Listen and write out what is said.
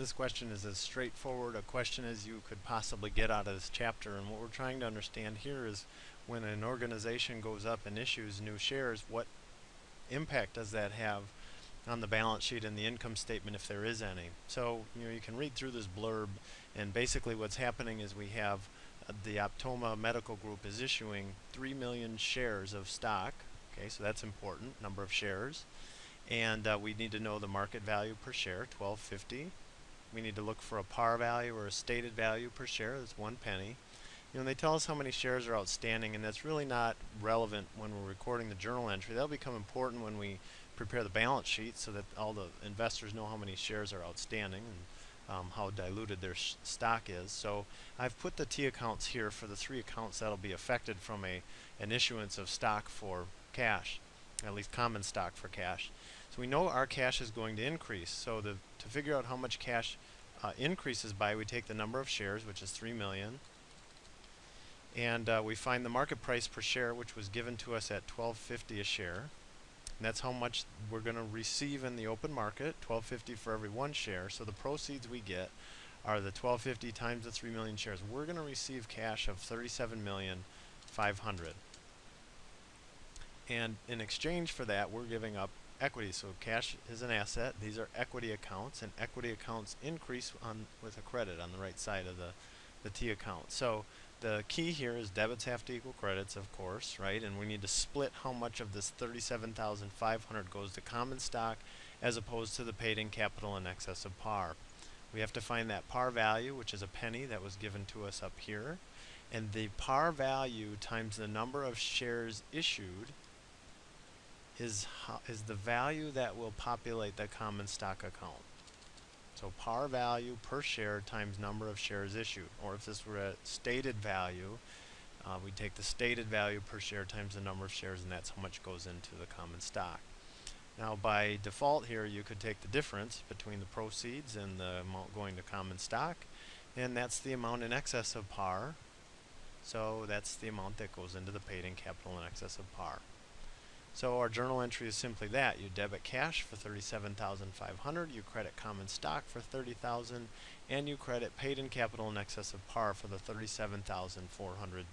This question is as straightforward a question as you could possibly get out of this chapter, and what we're trying to understand here is when an organization goes up and issues new shares, what impact does that have on the balance sheet and the income statement, if there is any. So you can read through this blurb, and basically what's happening is we have the Optoma Medical Group is issuing 3 million shares of stock. Okay, so that's important, number of shares. And we need to know the market value per share, $12.50. We need to look for a par value or a stated value per share, that's 1 penny. They tell us how many shares are outstanding, and that's really not relevant when we're recording the journal entry. That'll become important when we prepare the balance sheet so that all the investors know how many shares are outstanding and how diluted their stock is. So I've put the T accounts here for the 3 accounts that'll be affected from an issuance of stock for cash, at least common stock for cash. So we know our cash is going to increase. So to figure out how much cash increases by, we take the number of shares, which is 3 million. And we find the market price per share, which was given to us at $12.50 a share. And that's how much we're going to receive in the open market, $12.50 for every 1 share. So the proceeds we get are the $12.50 times the 3 million shares. We're going to receive cash of $37,500,000. And in exchange for that, we're giving up equity. So cash is an asset. These are equity accounts, and equity accounts increase with a credit on the right side of the T account. So the key here is debits have to equal credits, of course, right? And we need to split how much of this $37,500 goes to common stock as opposed to the paid-in capital in excess of par. We have to find that par value, which is a penny that was given to us up here. And the par value times the number of shares issued is the value that will populate the common stock account. So par value per share times number of shares issued. Or if this were a stated value, we'd take the stated value per share times the number of shares, and that's how much goes into the common stock. Now by default here, you could take the difference between the proceeds and the amount going to common stock, and that's the amount in excess of par. So that's the amount that goes into the paid-in capital in excess of par. So our journal entry is simply that. You debit cash for $37,500, you credit common stock for $30,000, and you credit paid-in capital in excess of par for the $37,470.